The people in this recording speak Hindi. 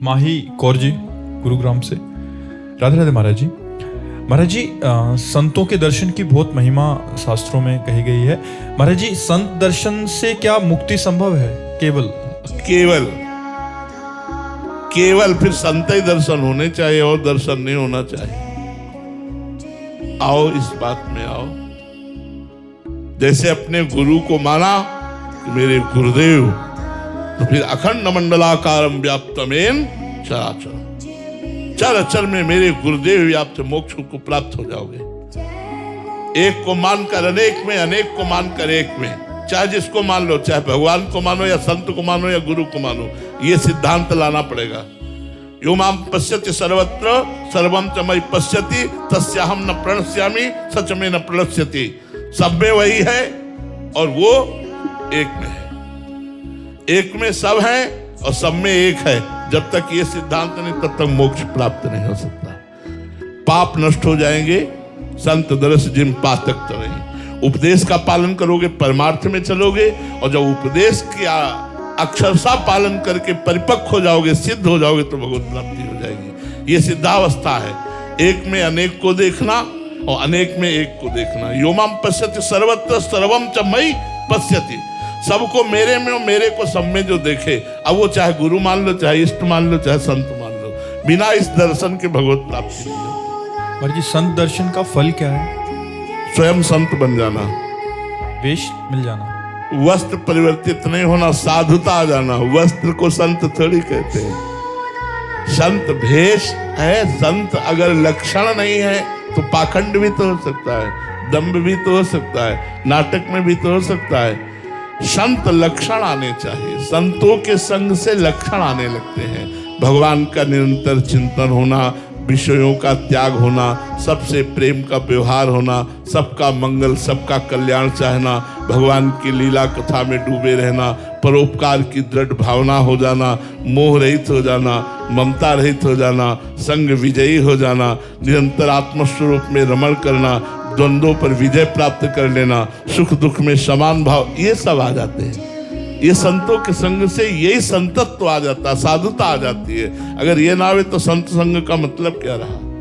माही कौर जी गुरुग्राम से। राधे राधे महाराज जी। महाराज जी, संतों के दर्शन की बहुत महिमा शास्त्रों में कही गई है। महाराज जी, संत दर्शन से क्या मुक्ति संभव है? केवल फिर संत ही दर्शन होने चाहिए और दर्शन नहीं होना चाहिए। आओ इस बात में आओ। जैसे अपने गुरु को माना कि मेरे गुरुदेव, तो फिर अखंड मंडलाकारम व्याप्तमेन चराचर, चर में मेरे गुरुदेव व्याप्त मोक्ष को प्राप्त हो जाओगे। एक को मानकर अनेक में, अनेक को मानकर एक में। चाहे जिसको मान लो, चाहे भगवान को मानो या संत को मानो या गुरु को मानो, ये सिद्धांत लाना पड़ेगा। यो माम पश्यति सर्वत्र सर्वम च मयि पश्यति तस्याहम न प्रणश्यामि सच में न प्रणश्यति। सब में वही है और वो एक में है। एक में सब है और सब में एक है। जब तक ये सिद्धांत नहीं, तब तक मोक्ष प्राप्त नहीं हो सकता। पाप नष्ट हो जाएंगे। संत दरस जिम पातक तरें। उपदेश का पालन करोगे, परमार्थ में चलोगे, और जब उपदेश का अक्षरशः पालन करके परिपक्व हो जाओगे, सिद्ध हो जाओगे, तो भगवत प्राप्ति हो जाएगी। ये सिद्धावस्था है। एक में अनेक को देखना और अनेक में एक को देखना। योमाम पश्यति सर्वत्र सर्वम च मयि पश्यति। सबको मेरे में और मेरे को सब में जो देखे, अब वो चाहे गुरु मान लो, चाहे इष्ट मान लो, चाहे संत मान लो, बिना इस दर्शन के भगवत प्राप्ति नहीं होती। महाराज जी, संत दर्शन का फल क्या है? स्वयं संत बन जाना, वेश मिल जाना, वस्त्र परिवर्तित नहीं होना, साधुता आ जाना। वस्त्र को संत थोड़ी कहते हैं। संत भेष है। संत अगर लक्षण नहीं है तो पाखंड भी तो हो सकता है, दंभ भी तो हो सकता है, नाटक में भी तो हो सकता है। संत लक्षण आने चाहिए। संतों के संग से लक्षण आने लगते हैं। भगवान का निरंतर चिंतन होना, विषयों का त्याग होना, सबसे प्रेम का व्यवहार होना, सबका मंगल, सबका कल्याण चाहना, भगवान की लीला कथा में डूबे रहना, परोपकार की दृढ़ भावना हो जाना, मोह रहित हो जाना, ममता रहित हो जाना, संग विजयी हो जाना, निरंतर आत्मस्वरूप में रमण करना, द्वंद्वों पर विजय प्राप्त कर लेना, सुख दुख में समान भाव, ये सब आ जाते हैं। ये संतों के संग से यही संतत्व आ जाता, साधुता आ जाती है। अगर ये ना आवे तो संत संग का मतलब क्या रहा?